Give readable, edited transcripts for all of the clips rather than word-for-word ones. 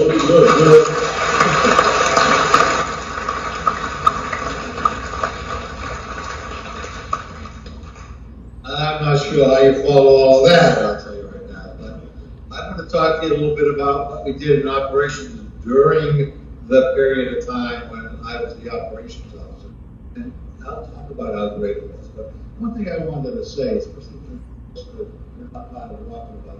we good. I'm not sure how you follow all that, I'll tell you right now, but I'm going to talk to you a little bit about what we did in operations during the period of time when I was the operations officer. And I'll talk about how great it was. But one thing I wanted to say, especially for not talking about the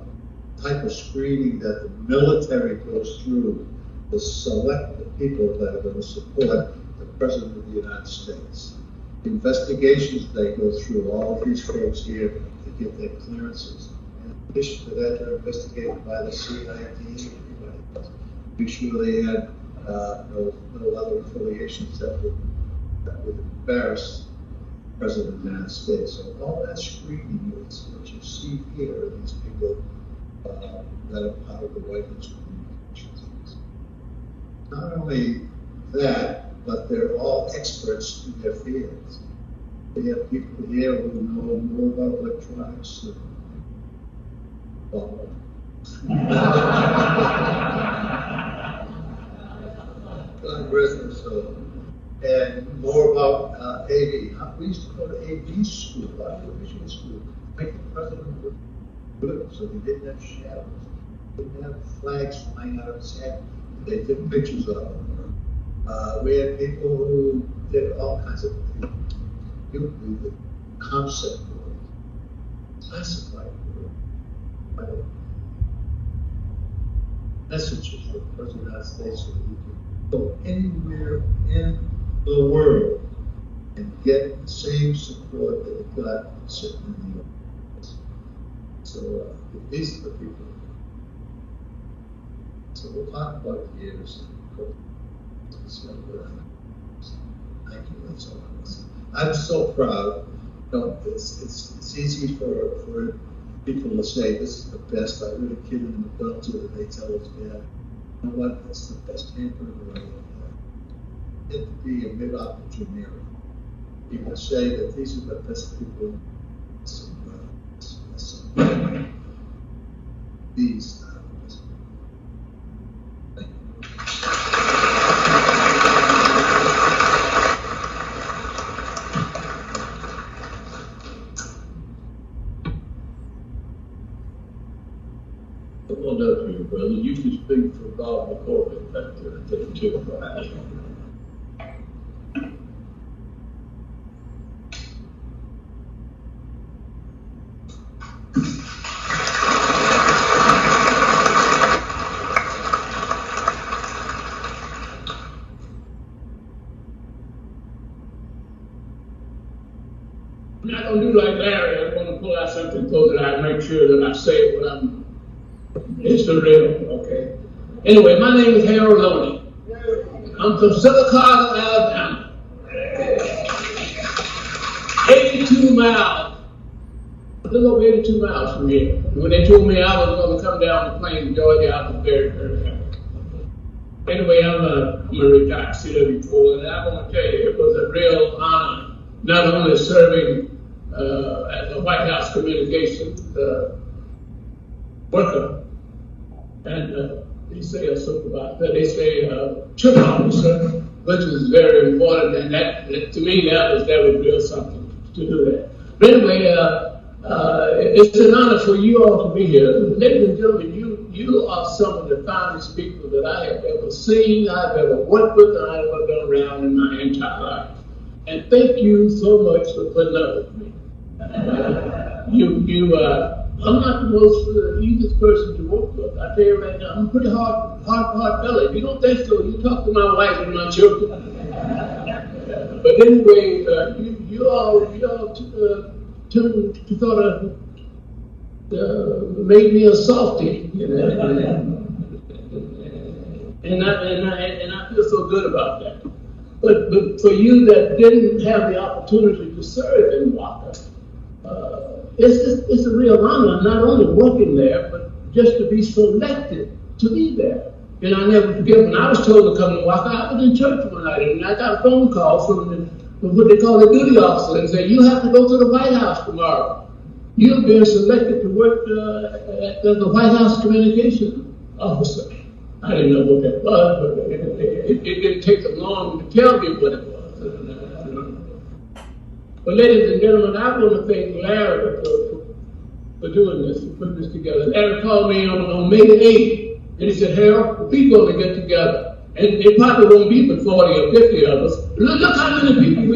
type of screening that the military goes through to select the people that are going to support the President of the United States. The investigations they go through, all of these folks here to get their clearances. In addition to that, they're investigated by the CID and everybody else. Be sure they had no other affiliations that would embarrass the President of the United States. So all that screening is what you see here are these people that are part of the White House communications. Not only that, but they're all experts in their fields. We have people here who know more about electronics than and more about AV. We used to go to AV school, audiovisual school, make the president look good, so they didn't have shadows, didn't have flags flying out of his head. They took pictures of them. We had people who did all kinds of things. The concept world, classified world, messages for the President of the United States so that he can go anywhere in the world and get the same support that he got sitting in the office. So these are the people. So we'll talk about the years. Thank you. That's all I was. I'm so proud. You know, it's easy for people to say this is the best. I really kid in the belt to and they tell us, yeah, you know what? That's the best hamburger I ever had. It would be a mid-octogenarian. You can say that these are the best people. These are the best. Thank you. Come on up here, brother. You can speak for Bob McCormick back there. Take a chill right here. I'm not going to do like Larry. I'm going to pull out something so that I make sure that I say what it's the real, okay? Anyway, my name is Harold Loney. I'm from Silicaca, Alabama. 82 miles. A little over 82 miles from here. When they told me I was going to come down to Plains, Georgia, I was very, very happy. Anyway, I'm a retired CW4, and I want to tell you, it was a real honor, not only serving as a White House communications worker, and they say a supervisor, they say chief officer, which is very important, and that to me that was real something to do that. But anyway, it's an honor for you all to be here. Ladies and gentlemen, you are some of the finest people that I have ever seen, I've ever worked with, and I've ever been around in my entire life. And thank you so much for putting up with me. I'm not the most easiest person to work with. I tell you right now, I'm pretty hard belly. If you don't think so, you talk to my wife and my children. But anyway, you all to sort of made me a softie, you know, and I feel so good about that. But for you that didn't have the opportunity to serve in Waka, it's a real honor, not only working there, but just to be selected to be there. And I never forget when I was told to come to Waka, I was in church one night and I got a phone call from what they call the duty officer and said, you have to go to the White House tomorrow. You're being selected to work at the White House communication officer. I didn't know what that was, but it didn't take them long to tell me what it was. But ladies and gentlemen, I want to thank Larry for doing this, for putting this together. Larry called me on May the 8th, and he said, Harold, we're going to get together. And it probably won't be but 40 or 50 of us. Look how many people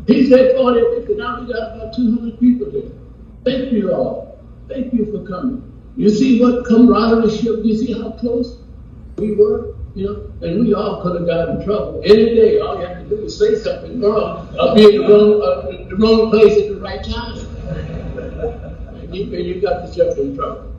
he said 40 or 50, now we got about 200 people there. Thank you all. Thank you for coming. You see what camaraderie? You see how close we were? You know, and we all could have gotten in trouble any day. All you have to do is say something wrong, or be in the wrong place at the right time. And you got yourself in trouble.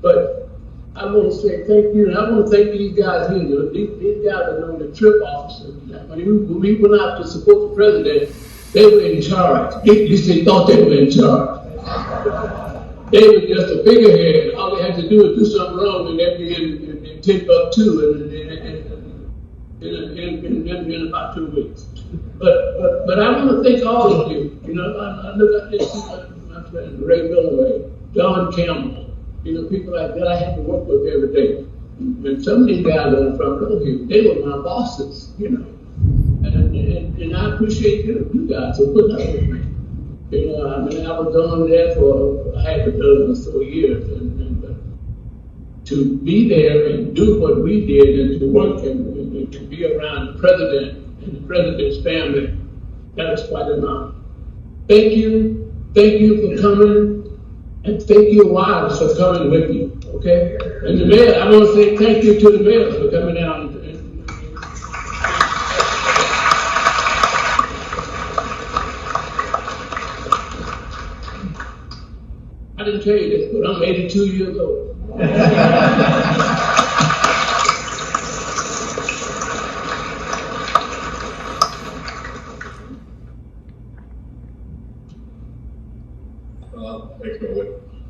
But I want to say thank you, and I want to thank these guys here. These guys are known the trip officers. When we went out to support the president, they were in charge. At least they thought they were in charge. They were just a figurehead. All they had to do was do something wrong, and they'd be in Timbuktu in about 2 weeks. But I want to thank all of you. You know, I look at this, my friend Ray Miller, John Campbell. You know, people like that I have to work with every day. And some of these guys on the front row here, they were my bosses, you know. And I appreciate you guys for putting up with me. You know, I mean, I was on there for half a dozen or so years. And to be there and do what we did and to work and to be around the president and the president's family, that was quite an honor. Thank you for coming. And thank your wives for coming with you, okay? And the mayor, I want to say thank you to the mayor for coming down. I didn't tell you this, but I'm 82 years old. Echo what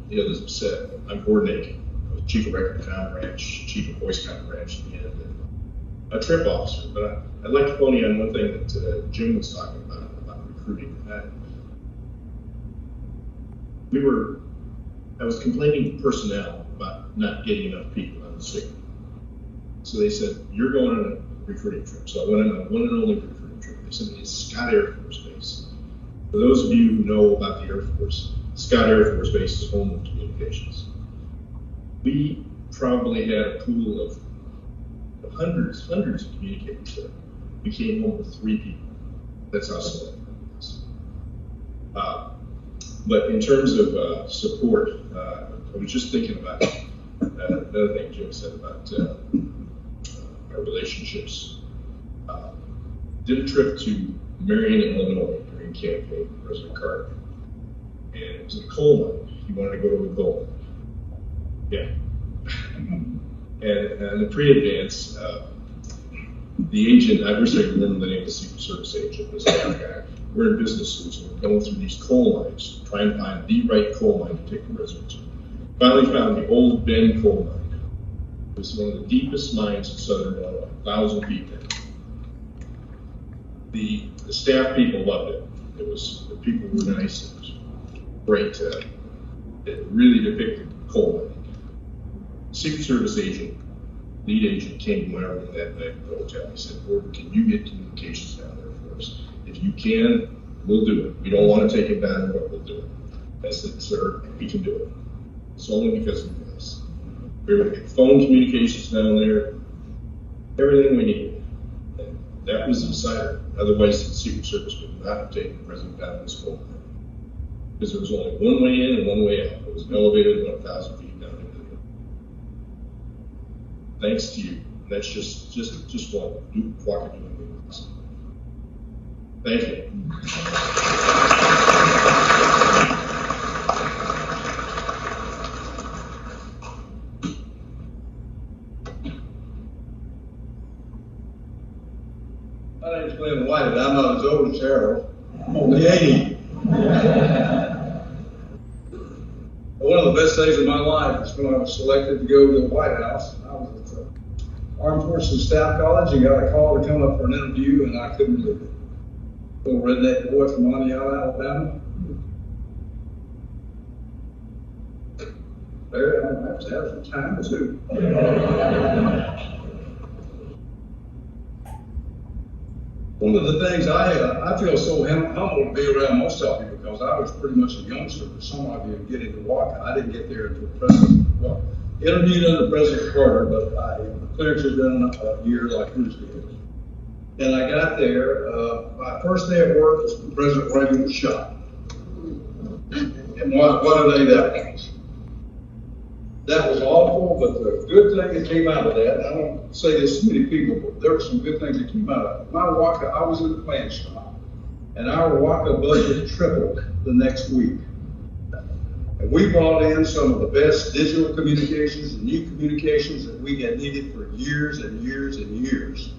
the others have said. I'm coordinating. I was chief of record command branch, chief of voice command branch at the end, and a trip officer. But I'd like to pony on one thing that Jim was talking about recruiting. I was complaining to personnel about not getting enough people on the signal. So they said, you're going on a recruiting trip. So I went on my one and only recruiting trip. They sent me to Scott Air Force Base. For those of you who know about the Air Force, Scott Air Force Base is home of communications. We probably had a pool of hundreds of communicators there. We came home with 3 people. That's how selected it was. But in terms of support, I was just thinking about another thing Jim said about our relationships. Did a trip to Marion, Illinois during campaign for President Carter. And it was a coal mine. He wanted to go to a coal mine. Yeah. and the pre-advance, the agent, I wish I could remember the name of the Secret Service agent, was that guy. We're in business schools and we're going through these coal mines, trying to find the right coal mine to take the president to. Finally found the Old Bend coal mine. It was one of the deepest mines in southern Illinois, 1,000 feet there. The staff people loved it. The people were nice. It was great. It really depicted coal mining. Secret Service agent, lead agent, came to my room that night at the hotel. He said, Gordon, can you get communications down there for us? If you can, we'll do it. We don't want to take it down, but we'll do it. I said, sir, we can do it. It's only because of you guys. We were able to get phone communications down there, everything we needed. And that was the decider. Otherwise, the Secret Service would not have taken the president down in this coal mine. Because there was only one way in and one way out. It was an elevator that went 1,000 feet down into the hill. Thanks to you. That's just one. You walk into doing this. Thank you. My name's Glenn White, and I'm not as old as Harold. I'm only 80. One of the best days of my life was when I was selected to go to the White House. I was at Armed Forces Staff College and got a call to come up for an interview, and I couldn't believe it. Little redneck boy from Monticello, Alabama. Larry, I have to have some time too. One of the things I feel so humbled to be around most of you, because I was pretty much a youngster for some of you getting to walk. I didn't get there until interviewed under President Carter, but clearance was done a year like yours did. And I got there, my first day at work was when President Reagan was shot. And what a day that was. That was awful, but the good thing that came out of that, and I don't say this to many people, but there were some good things that came out of it. My WACA, I was in the plant shop, and our WACA budget tripled the next week. And we brought in some of the best digital communications and new communications that we had needed for years and years and years.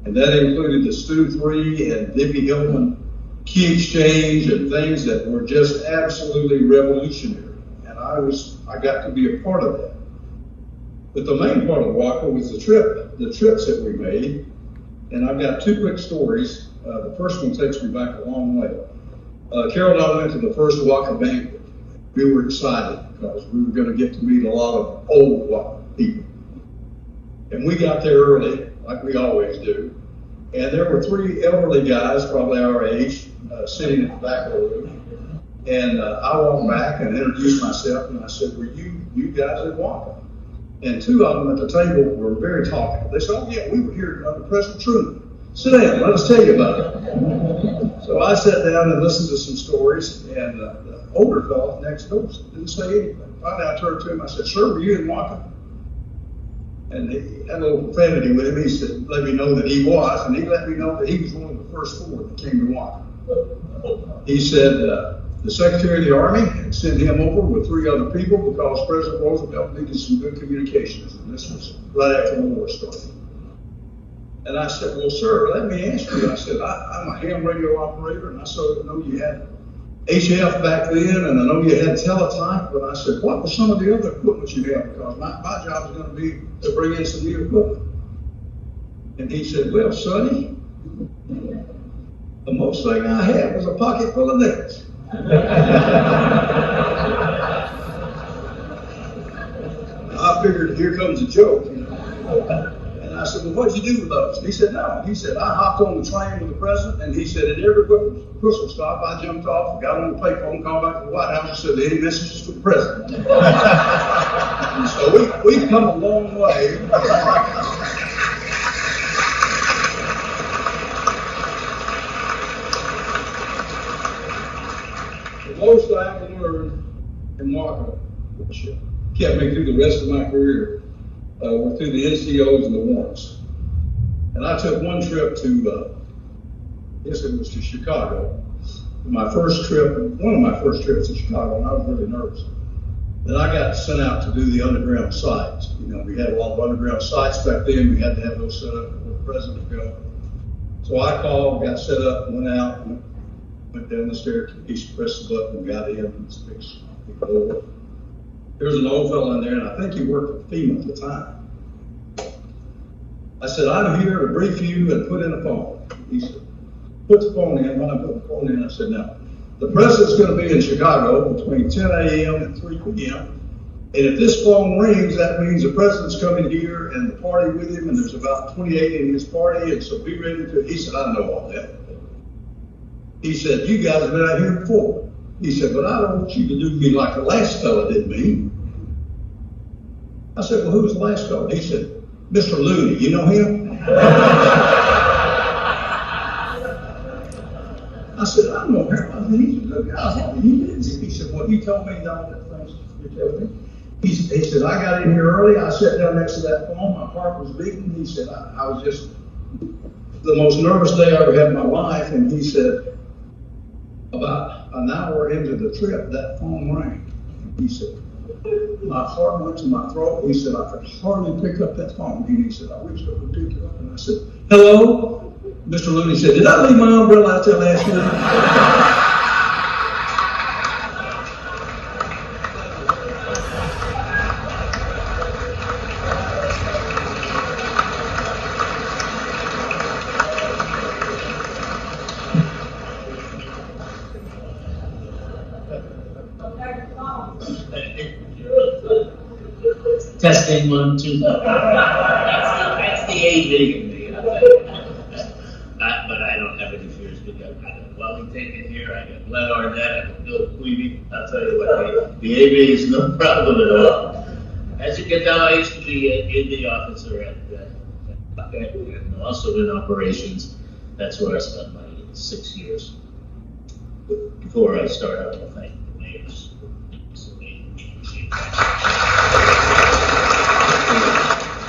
And that included the Stu 3 and Debbie Hillman key exchange and things that were just absolutely revolutionary. And I got to be a part of that. But the main part of WACA was the trips that we made. And I've got two quick stories. The first one takes me back a long way. Carol and I went to the first WACA banquet. We were excited because we were going to get to meet a lot of old WACA people. And we got there early, like we always do. And there were three elderly guys, probably our age, sitting at the back of the room. And I walked back and introduced myself, and I said, "Were you guys at WACA?" And two of them at the table were very talkative. They said, "Oh yeah, we were here under President Truman. Sit down, let us tell you about it." So I sat down and listened to some stories, and the older fellow next door didn't say anything. Finally, I turned to him, I said, "Sir, were you in WACA?" And he had a little profanity with him. He said, let me know that he was, and he let me know that he was one of the first four that came to WACA. He said the Secretary of the Army had sent him over with three other people because President Roosevelt needed some good communications, and this was right after the war started. And I said, "Well, sir, let me ask you." I said, I'm a ham radio operator, and I know you had HF back then, and I know you had teletype, but I said, "What was some of the other equipment you have? Because my job is going to be to bring in some new equipment." And he said, "Well, Sonny, the most thing I had was a pocket full of nickels." I figured, here comes a joke, you know. And I said, "Well, what'd you do with those?" And he said, "No." He said, "I hopped on the train with the president," and he said, "at every whistle stop, I jumped off, got on the payphone, called back to the White House, and said, 'Any messages for the president?'" And so we've come a long way. The most I ever learned in WACA, which kept me through the rest of my career, were through the NCOs and the warrants. And I took one trip to, I guess it was to Chicago. One of my first trips to Chicago, and I was really nervous. Then I got sent out to do the underground sites. You know, we had a lot of underground sites back then. We had to have those set up before the president would go. So I called, got set up, went out, went down the staircase, pressed the button, got in, and it's fixed. There was an old fellow in there, and I think he worked for FEMA at the time. I said, "I'm here to brief you and put in a phone." He said, "Put the phone in." When I put the phone in, I said, "Now, the president's going to be in Chicago between 10 a.m. and 3 p.m. And if this phone rings, that means the president's coming here and the party with him, and there's about 28 in his party, and so be ready to." He said, "I know all that." He said, "You guys have been out here before." He said, "But I don't want you to do me like the last fella did me." I said, "Well, who was the last fella?" He said, "Mr. Looney, you know him?" I said, "I know him. I mean, he's a good guy." He said, "Well, he told me all the things you told me." He said, "I got in here early. I sat down next to that phone. My heart was beating." He said, I was just the most nervous day I ever had in my life." And he said, about an hour into the trip, that phone rang. He said, my heart went to my throat. He said, I could hardly pick up that phone. And he said, I reached over and picked it up, and I said, "Hello?" Mr. Looney said, "Did I leave my umbrella out there last night?" Testing 1, 2. That's the AV in me. But I don't have any fears. I got Wellington in here. I got Glenn Arnett. I got Bill Queeby. I'll tell you what, the AV is no problem at all. As you can tell, I used to be an AV officer and also in operations. That's where I spent my 6 years before I started. I want to thank the mayors.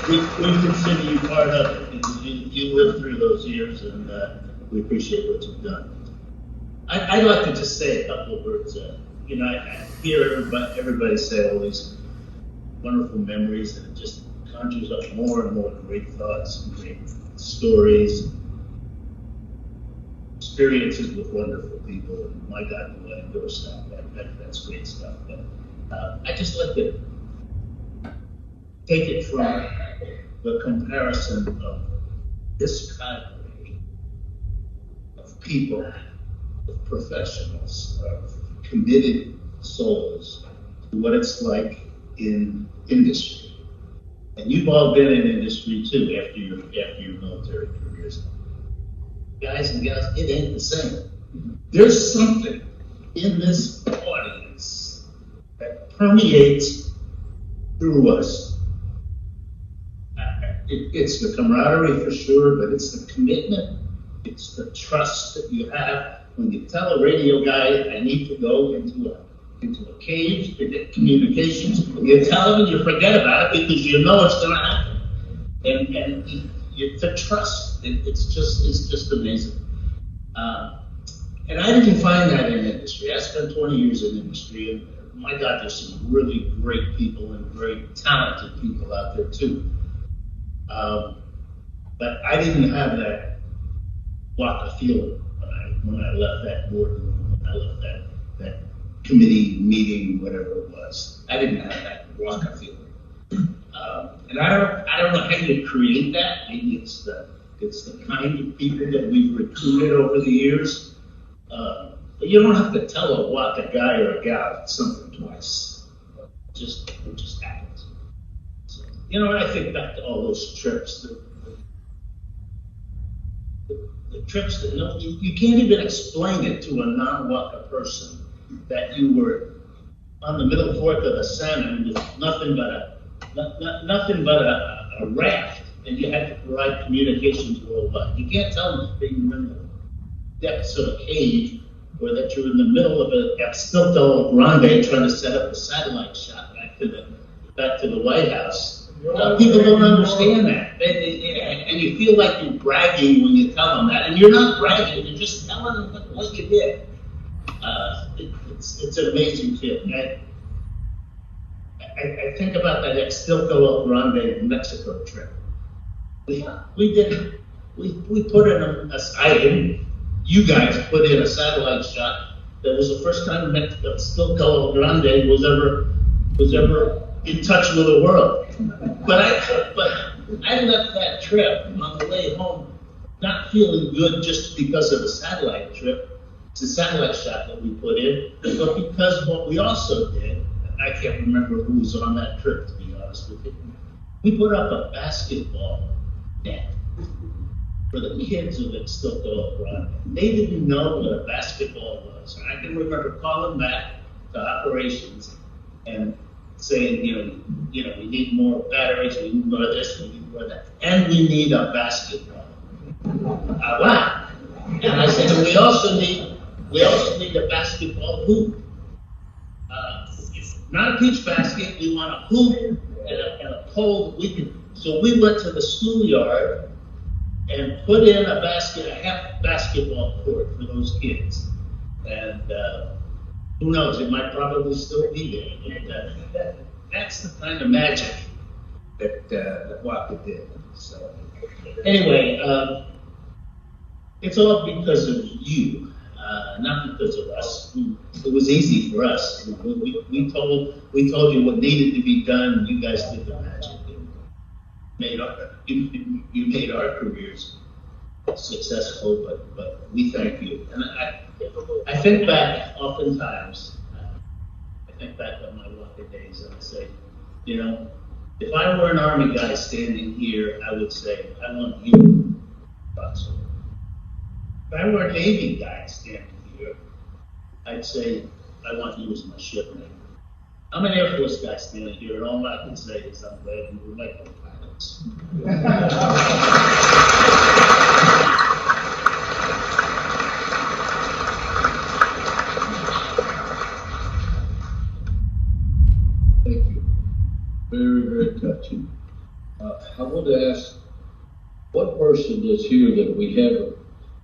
We consider you part of it. You lived through those years, and we appreciate what you've done. I'd like to just say a couple of words. I hear everybody say all these wonderful memories, and it just conjures up more and more great thoughts, and great stories, experiences with wonderful people. And my God, the letting go stuff, that's great stuff. But I just like to take it from the comparison of this cadre of people, of professionals, of committed souls, to what it's like in industry. And you've all been in industry too after your military careers. Guys and gals, it ain't the same. There's something in this audience that permeates through us. It's the camaraderie for sure, but it's the commitment, it's the trust that you have when you tell a radio guy, I need to go into a cage to get communications. You tell him and you forget about it because you know it's going to happen. And the trust, it's just amazing. And I didn't find that in industry. I spent 20 years in industry, and my God, there's some really great people and very talented people out there too. But I didn't have that Waka feeling when I left that boardroom, when I left that committee meeting, whatever it was. I didn't have that Waka feeling. And I don't know how you create that. Maybe it's the kind of people that we've recruited over the years. But you don't have to tell a Waka guy or a gal something twice. It just happens. So, I think back to all those trips. The trips that you can't even explain it to a non-Waka person that you were on the middle fork of the salmon with nothing but a raft, and you had to provide communications worldwide. You can't tell them that you're in the depths of a cave or that you're in the middle of a Stilto Grande trying to set up a satellite shot back to the White House. People don't understand that. And you feel like you're bragging when you tell them that. And you're not bragging, you're just telling them what you did. It's an amazing feeling. I think about that Extilco Grande Mexico trip. We put in you guys put in a satellite shot. That was the first time Extilco Grande was ever in touch with the world. But I left that trip on the way home not feeling good just because of the satellite trip. It's a satellite shot that we put in, but because what we also did, and I can't remember who was on that trip, to be honest with you, we put up a basketball net for the kids of Extilco Grande. They didn't know what a basketball was. And I can remember calling back to operations and saying, we need more batteries, we need more this, we need more that, and we need a basketball. Wow. And I said, and we also need a basketball hoop. Not a peach basket, we want a hoop and a pole that we can. So we went to the schoolyard and put in a half basketball court for those kids. And who knows, it might probably still be there. But that's the kind of magic that Waka did. So anyway, it's all because of you, not because of us. It was easy for us. We told you what needed to be done, and you guys did the magic. You made our careers successful, but we thank you. And I think back oftentimes. I think back on my Waka days, and I say, If I were an Army guy standing here, I would say, I want you, Buster. If I were a Navy guy standing here, I'd say, I want you as my shipmate. I'm an Air Force guy standing here, and all I can say is I'm glad you were like the pilots. Thank you. Very, very touching. I want to ask, one person that's here that we haven't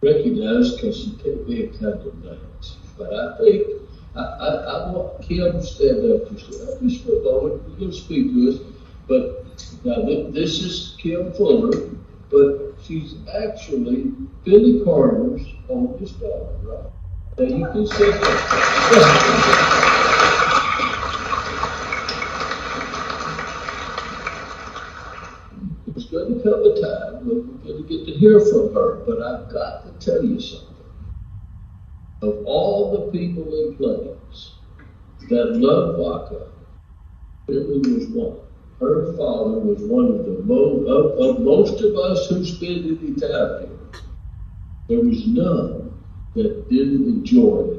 recognized because he can't be in condemnation, but I think I want Kim to stand up just for a moment. You're going to speak to us, but now this is Kim Fuller, but she's actually Billy Carter's oldest daughter, right? Now you can say that. There's going to come a time when we're going to get to hear from her, but I've got to tell you something. Of all the people in Plains that love Waka, Billy was one. Her father was one of the most of us who spend any time here. There was none that didn't enjoy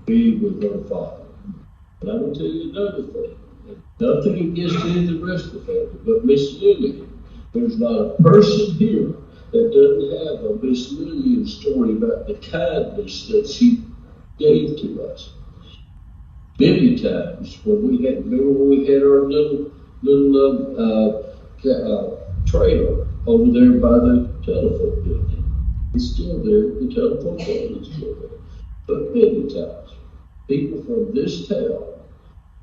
being with her father. And I'm going to tell you another thing. Nothing against any of the rest of the family, but Miss Lillian. There's not a person here that doesn't have a Miss Lillian story about the kindness that she gave to us. Many times remember when we had our little trailer over there by the telephone building. It's still there, the telephone building is still there. But many times, people from this town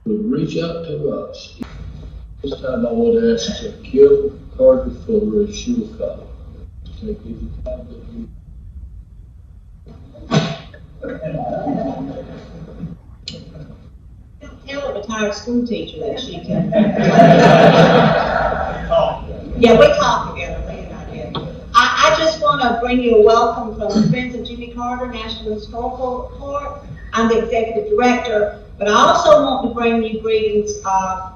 would reach out to us. This time I want to ask Kim Carter Fuller if she will come. Take any time that you. Tell a retired school teacher that she can. Yeah, we talk together, Lee and I did. I just want to bring you a welcome from the Friends of Jimmy Carter National Historical Park. I'm the executive director, but I also want to bring you greetings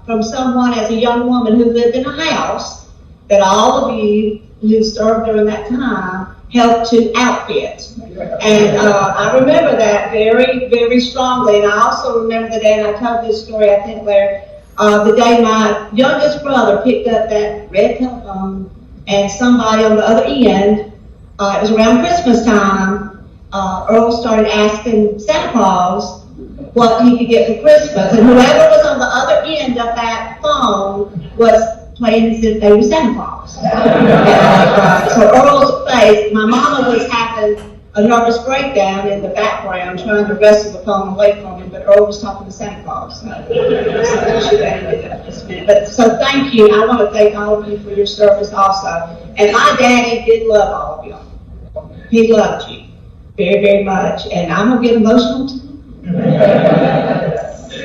from someone as a young woman who lived in a house that all of you who served during that time helped to outfit. And I remember that very, very strongly. And I also remember the day, and I told this story, I think, Larry, the day my youngest brother picked up that red telephone and somebody on the other end, it was around Christmas time, Earl started asking Santa Claus what he could get for Christmas. And whoever was on the other end of that phone was playing as if they were Santa Claus. So Earl's face, my mama was having a nervous breakdown in the background trying to wrestle the phone away from him, but Earl was talking to Santa Claus. So thank you. I want to thank all of you for your service also. And my daddy did love all of you. He loved you very, very much. And I'm going to get emotional too.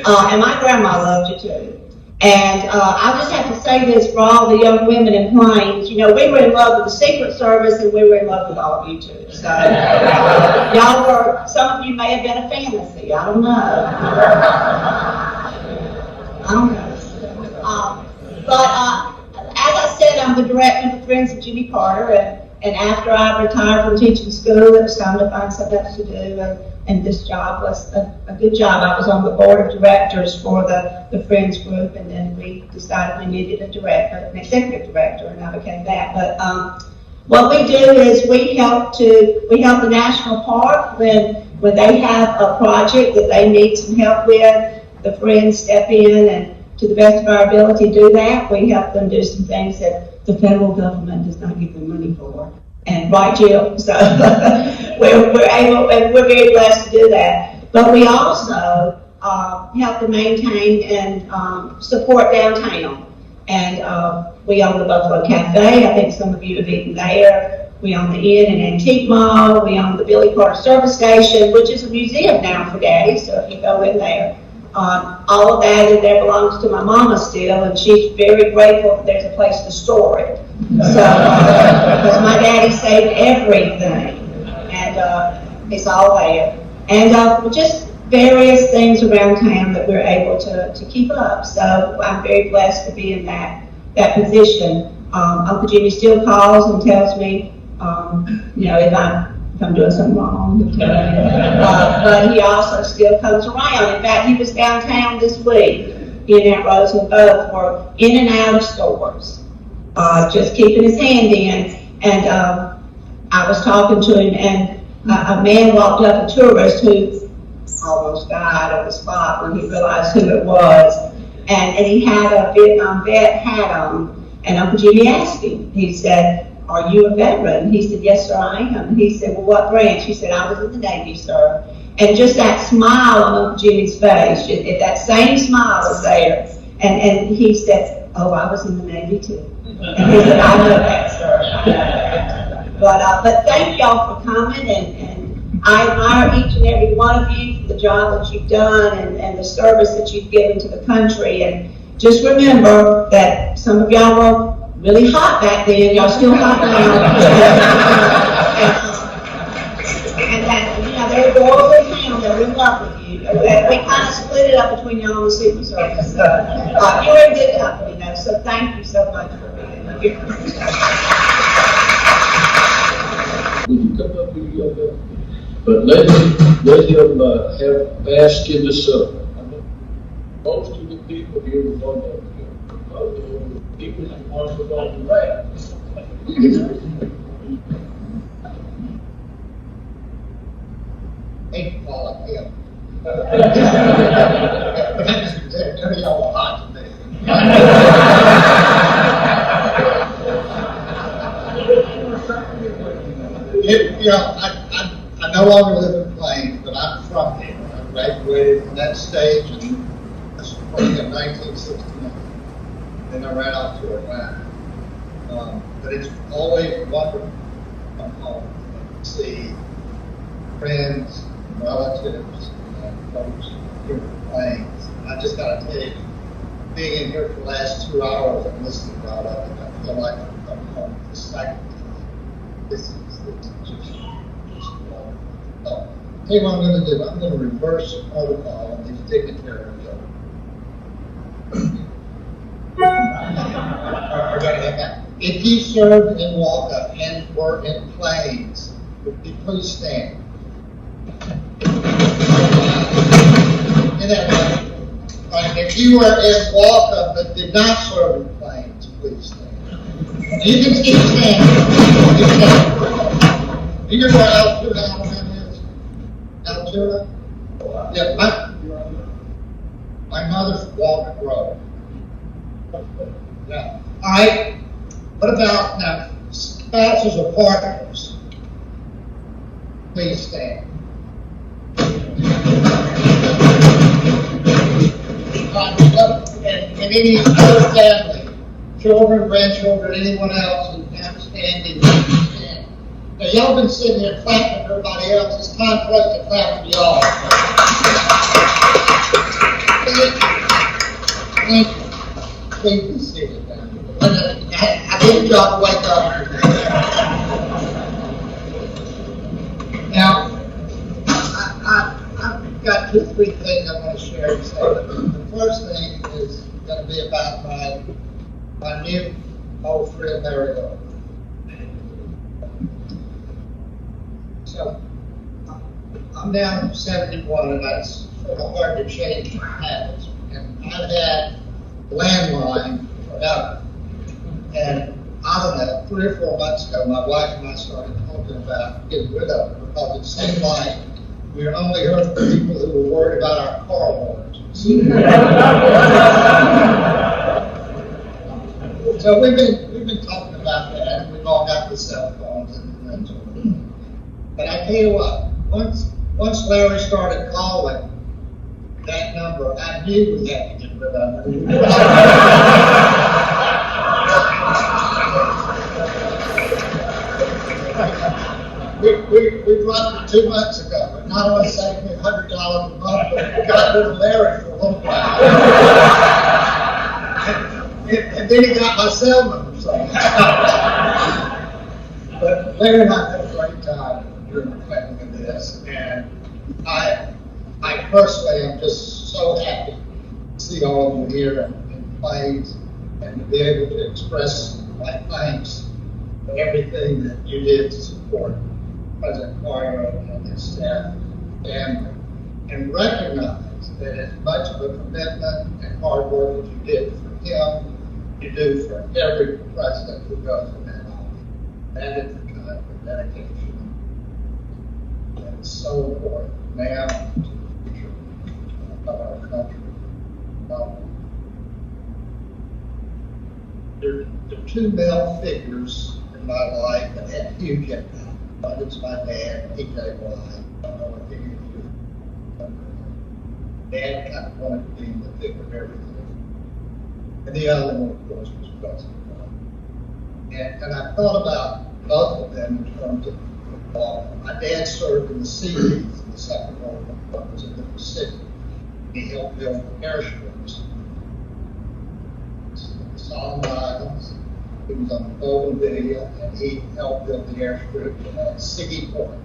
And my grandma loved you too. And I just have to say this for all the young women in Plains. You know, we were in love with the Secret Service, and we were in love with all of you too. So y'all were, some of you may have been a fantasy. I don't know. But as I said, I'm the director of the Friends of Jimmy Carter, and after I retired from teaching school, it was time to find something else to do. And this job was a good job. I was on the board of directors for the Friends group, and then we decided we needed an executive director, and I became that. But what we do is we help the national park when they have a project that they need some help with. The Friends step in and, to the best of our ability, do that. We help them do some things that the federal government does not give them money for. And right, Jill? So we're able, and we're very blessed to do that. But we also help to maintain and support downtown. And we own the Buffalo Cafe. I think some of you have eaten there. We own the Inn and Antique Mall. We own the Billy Carter Service Station, which is a museum now for Daddy. So if you go in there, all of that in there belongs to my mama still, and she's very grateful that there's a place to store it. So, because my daddy saved everything, and it's all there. And just various things around town that we're able to keep up. So I'm very blessed to be in that that position. Uncle Jimmy still calls and tells me, if I'm doing something wrong, he'll tell me. But he also still comes around. In fact, he was downtown this week, in at Roseland both were in and out of stores, just keeping his hand in. And I was talking to him, and a man walked up, a tourist who almost died on the spot when he realized who it was. And he had a Vietnam vet hat on. And Uncle Jimmy asked him, he said, "Are you a veteran?" He said, "Yes, sir, I am." And he said, "Well, what branch?" He said, "I was in the Navy, sir." And just that smile on Uncle Jimmy's face, that same smile was there. And he said, "Oh, I was in the Navy too." And he said, "I know that, sir. I know that." But thank y'all for coming, and I admire each and every one of you for the job that you've done and the service that you've given to the country. And just remember that some of y'all were really hot back then. Y'all still hot now. And that, there are girls in town that are in love with you. We kind of split it up between y'all and the Secret Service. You're in good company, though. So thank you so much for being here. Would you come up here, young man? But let him bask in the sun. Most of the people here were on the people that wanted to go on the raft. Ain't fall up here. Tell y'all what hot today. I no longer live in Plains, but I'm from here. I graduated from that stage in 1969. Then I ran off to Atlanta. But it's always wonderful to come home and see friends, relatives, and folks here in the Plains. I just got to tell you, being in here for the last 2 hours and listening to all of it, I feel like I'm coming home for the second time. This is just wonderful. So, tell you what I'm going to do. I'm going to reverse the protocol on these dignitaries. If you served in Walker and were in Plains, would you please stand? If you were in Walker but did not serve in Plains, please stand. You can keep standing. Do you know where Altoona, Alabama is? Altoona? Yeah, my mother's Walker Grove. Yeah. All right. What about now? Spouses or partners? Please stand. And any other family, children, grandchildren, anyone else who's not standing, stand. Now y'all been sitting here clapping for everybody else. It's time for us to clap for y'all. Thank you. Please be seated. I didn't try to wake up. Now, I've got 2 or 3 things I want to share and say. The first thing is going to be about my new old friend Mario. So, I'm now 71, and that's sort of hard to change my habits. And I've had landline forever. And I don't know, 3 or 4 months ago, my wife and I started talking about getting rid of it because it seemed like we were only heard from people who were worried about our car warranties. So we've been talking about that, and we've all got the cell phones and that sort of thing. But I tell you what, once Larry started calling that number, I knew we had to get rid of it. We dropped it 2 months ago, but not only saved me $100 a month, but we got rid of Larry for a little while. and then he got my cell number. So. But Larry and I had a great time during the planning of this, and I personally am just so happy to see all of you here in Plains. and to be able to express my thanks for everything that you did to support President Carter and his staff and family, and recognize that as much of a commitment and hard work as you did for him, you do for every president who goes in that office. That is the kind of dedication that is so important now to the future of our country. There are two male figures in my life that had huge impact. One is my dad, P.J. White. I don't know if any of you remember him. Dad kind of wanted to be in the thick of everything. And the other one, of course, was President Carter. And I thought about both of them in terms of football. My dad served in the Sea Leagues in the Second World War, was in the Pacific. He helped build airstrips. Solomon Islands. He was on the Bougainvillea, and he helped build the airstrip at Siggy Point.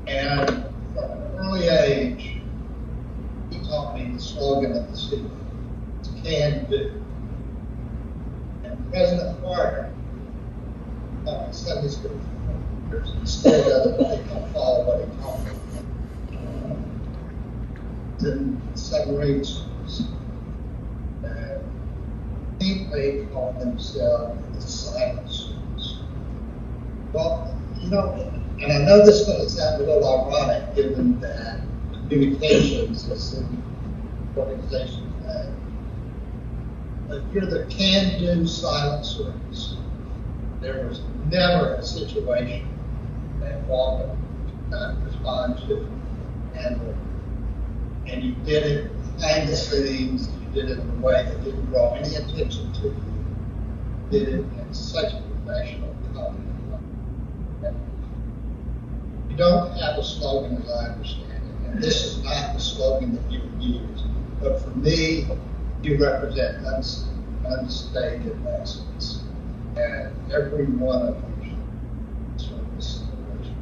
And from an early age, he taught me the slogan of the city: "It's can do." And President Carter, my Sunday school teachers, instead of they can follow what he taught me. In submarine schools. They call themselves the silent schools. Well, you know, and I know this is going to sound a little ironic given that communications is an organization today, but you're the can-do silent service. There was never a situation that Walker did not respond to, and you did it behind the scenes. You did it in a way that didn't draw any attention to you. You did it in such a professional, confident way. You don't have a slogan as I understand it, and this is not the slogan that you would use. But for me, you represent unstated excellence, and every one of you should serve this situation.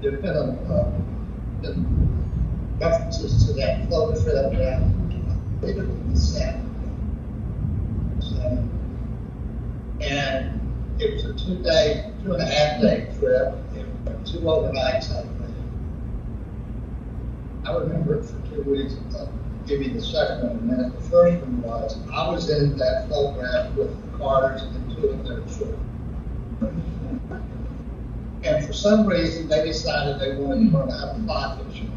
There's been references to that float trip down the Saturday. And it was a 2.5 day trip. There were 2 overnights, I believe. I remember it for 2 weeks. I'll give you the second one in a minute. The first one was I was in that photograph with the Carters and 2 of their children. And for some reason, they decided they wanted to have a fly fishing.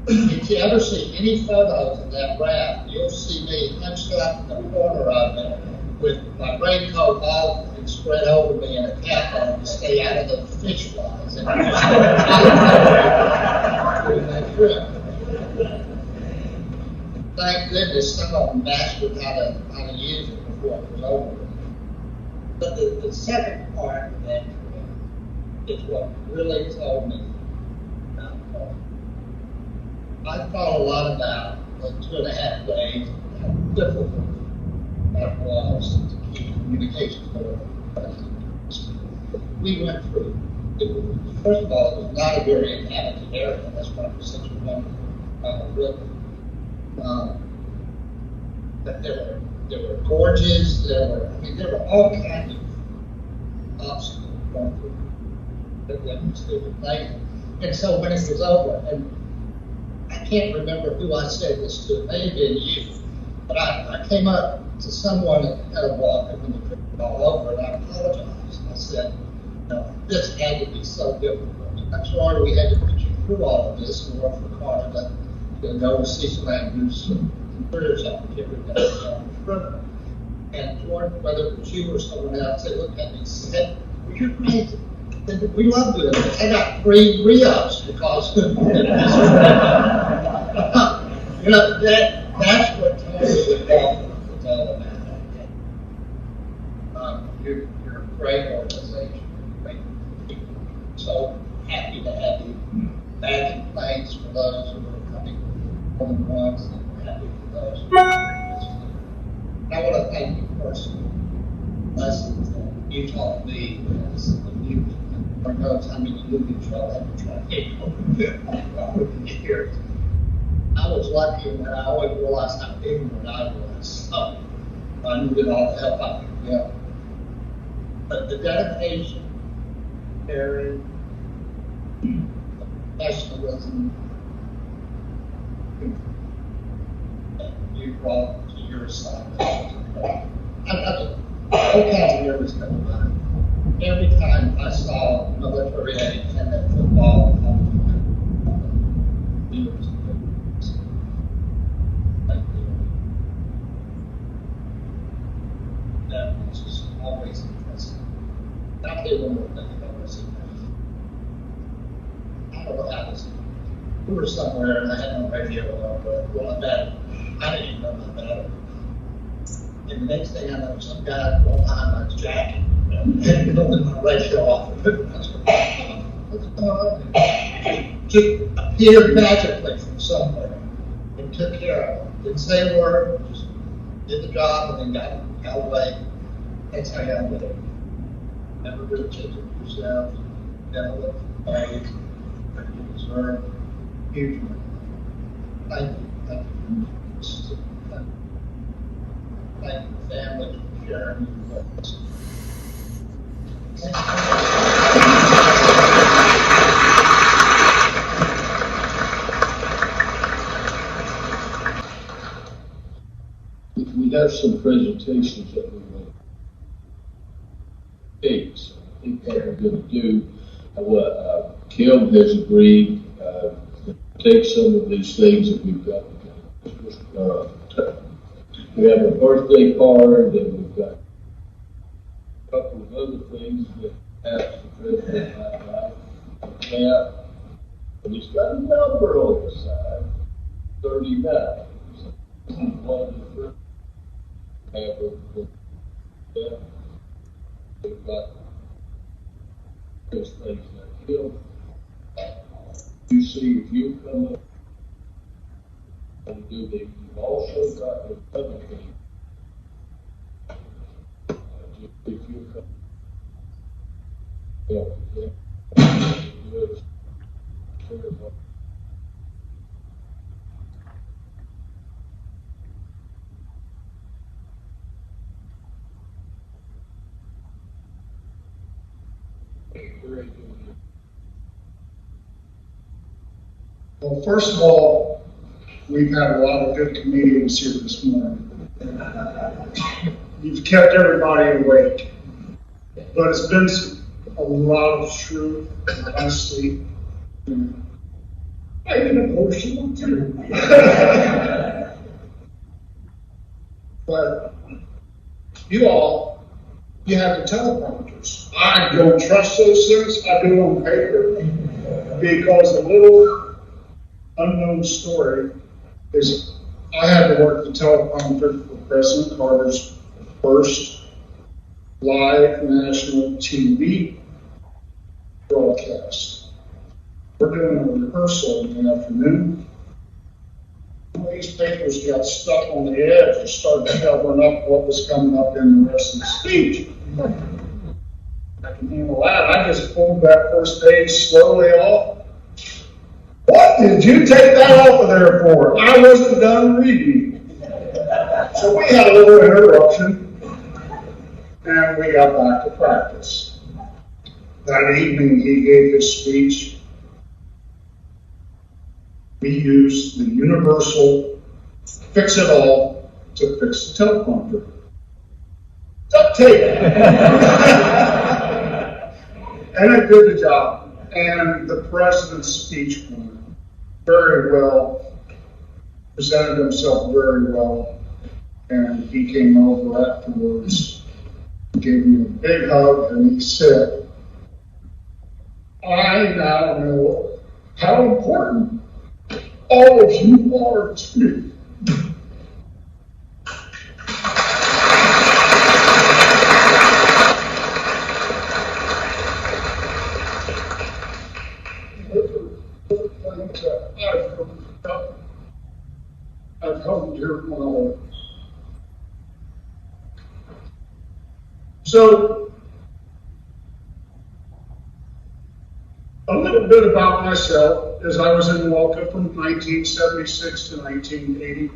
If you ever see any photos of that raft, you'll see me hunched up in the corner of it with my raincoat off and spread over me and a cap on to stay out of the fish flies. And during that trip. Thank goodness some of them mastered how to use it before it was over. But the second part of that trip is what really told me about Paul. I thought a lot about the 2.5 days, how difficult that was to keep communications going. We went through, first of all, it was not a very inhabited area. That's why it was such a wonderful river. But there were gorges, there were all kinds of obstacles going through. It was amazing. And so when it was over, and I can't remember who I said this to, it may have been you, but I came up to someone at a walk when the trip was all over, and I apologized. I said, this had to be so difficult. I'm sorry we had to put you through all of this in order for Carter to go to Cecil Andrews and careers opportunity down the river. And Jordan, whether it was you or someone else, they looked at me and said, well, you're crazy. We love doing it. I got 3 re-ups because that's what told me the golf was all about. You're a great organization. Great people. So happy to have you back in place for those who are coming more than once, and happy for those who are visiting. I want to thank you personally. Lessons that you taught me as a youth. Lord knows how many movies y'all had to try to get over the years. I was lucky in that I always realized how ignorant I was. I needed all the help I could get. But the dedication, caring, professionalism that you brought to your side. I've got all kinds of memories coming back. Every time I saw military age and that football, that was just always impressive. I'll tell you one more thing about this. I don't know how this. We were somewhere and I had no radio on, but well, I didn't even know my battery. And the next thing I know, some guy going behind my jacket and pulling my radio off of it. What's going on? Just appeared magically from somewhere and took care of it. Didn't say a word, just did the job and then got away. That's how I did it. Never really checked it yourself. Never looked for praise. You deserve huge money. Thank you. Thank you. Thank you, family, for sharing your words. We have some presentations that we want to take. So I think what we're going to do, Kim has agreed to take some of these things that we've got. We have a birthday card, and we've got a couple of other things that ask the president might have. And he's got a number on the side, 39. So, one, two, three, have a, we've got those things like Hill. You see, if you come up and do the, you've also got the other thing. If you come, Well, first of all, we've had a lot of good comedians here this morning. You've kept everybody awake, but it's been a lot of truth and honesty. I get emotional too. But you all, you have the teleprompters. I don't trust those things. I do it on paper because a little unknown story is I had to work the teleprompter for President Carter's first live national TV broadcast. We're doing a rehearsal in the afternoon. One of these papers got stuck on the edge and started covering up what was coming up in the rest of the speech. I can handle that. I just pulled that first page slowly off. What did you take that off of there for? I wasn't done reading. So we had a little interruption, and we got back to practice. That evening, he gave his speech. We used the universal fix-it-all to fix the teleprompter. Duct tape. And it did the job. And the president's speech went very well, presented himself very well, and he came over afterwards, gave me a big hug, and he said, I now know how important all of you are to me. I've come here my life. So, bit about myself is I was in Walker from 1976 to 1980.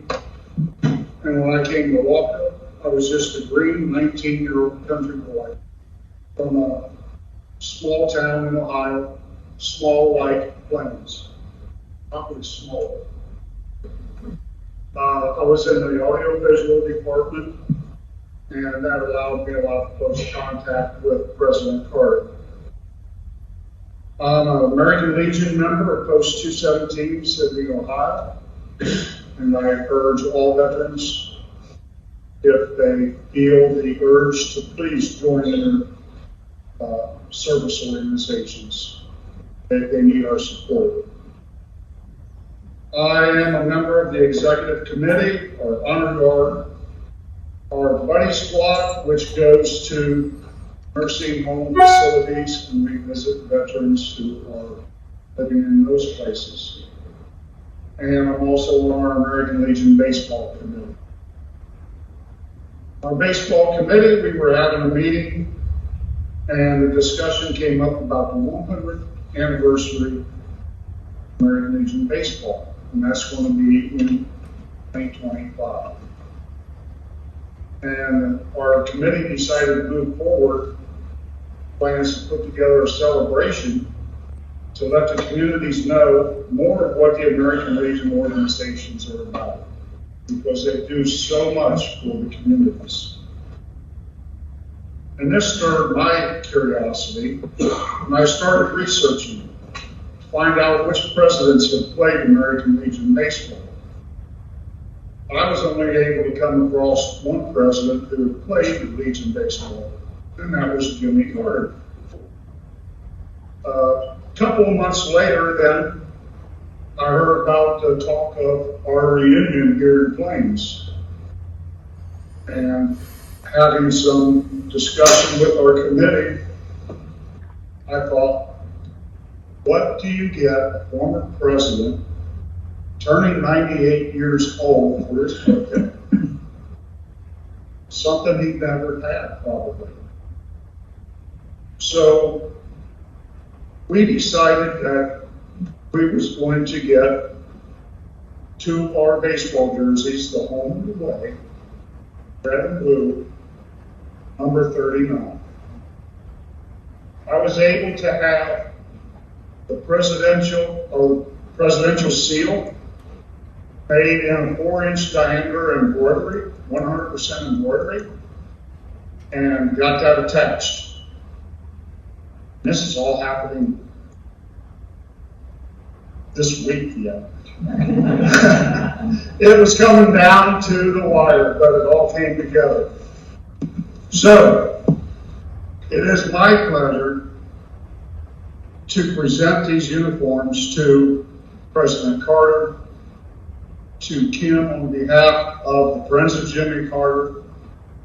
And when I came to Walker, I was just a green 19-year-old country boy from a small town in Ohio, small like Plains, probably small. I was in the audiovisual department, and that allowed me a lot of close contact with President Carter. I'm an American Legion member of Post 217, Sydney, Ohio, and I urge all veterans, if they feel the urge, to please join their service organizations. They need our support. I am a member of the executive committee, our honor guard, our buddy squad, which goes to nursing home facilities and we visit veterans who are living in those places. And I'm also on our American Legion baseball committee. Our baseball committee, we were having a meeting and the discussion came up about the 100th anniversary of American Legion baseball. And that's going to be in 2025. And our committee decided to move forward, plans to put together a celebration to let the communities know more of what the American Legion organizations are about, because they do so much for the communities. And this stirred my curiosity, and I started researching to find out which presidents have played American Legion baseball. I was only able to come across one president who had played Legion baseball, and that was Jimmy Carter. A couple of months later, then, I heard about the talk of our reunion here in Plains, and having some discussion with our committee, I thought, what do you get a former president turning 98 years old for his birthday? Something he never had, probably. So we decided that we was going to get two of our baseball jerseys, the home and away, red and blue, number 39. I was able to have the presidential seal made in a 4-inch diameter embroidery, 100% embroidery, and got that attached. This is all happening this week yet. It was coming down to the wire, but it all came together. So, it is my pleasure to present these uniforms to President Carter, to Kim on behalf of the Friends of Jimmy Carter,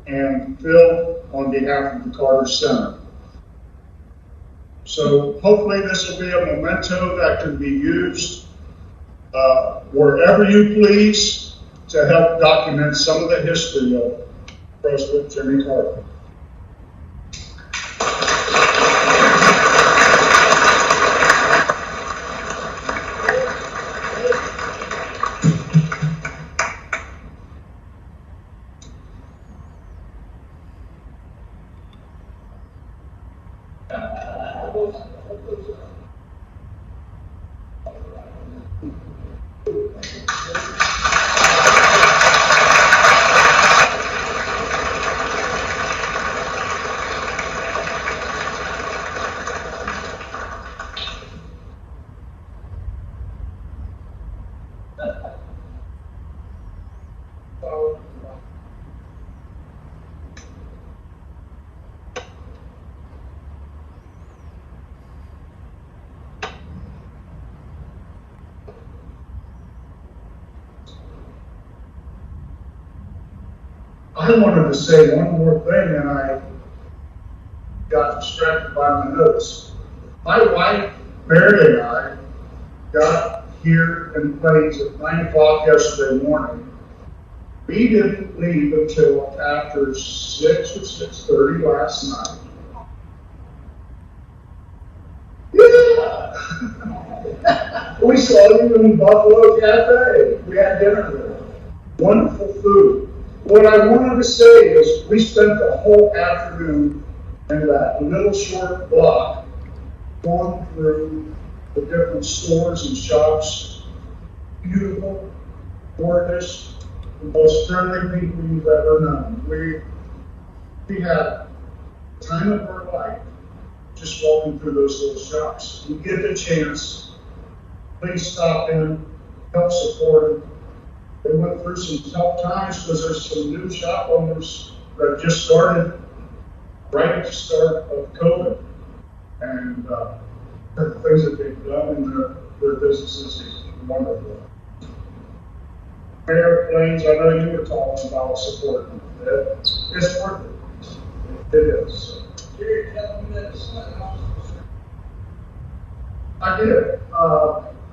and Phil on behalf of the Carter Center. So hopefully this will be a memento that can be used wherever you please to help document some of the history of President Jimmy Carter. I wanted to say one more thing, and I got distracted by my notes. My wife, Mary, and I got here in Plains at 9 o'clock yesterday morning. We didn't leave until after 6 or 6:30 last night. Yeah! We saw you in Buffalo Cafe. We had dinner there. Wonderful food. What I wanted to say is we spent the whole afternoon in that little short block going through the different stores and shops. Beautiful, gorgeous, the most friendly people you've ever known. We had the time of our life just walking through those little shops. You get the chance, please stop in, help support them. They went through some tough times because there's some new shop owners that just started right at the start of COVID. And the things that they've done in their businesses is wonderful. Airplanes, I know you were talking about supporting it. It's worth it. It is. I did. I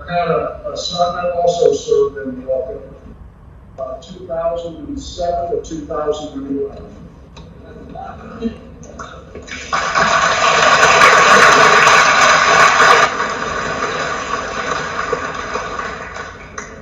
had a son that also served in Walker, 2007 to 2011.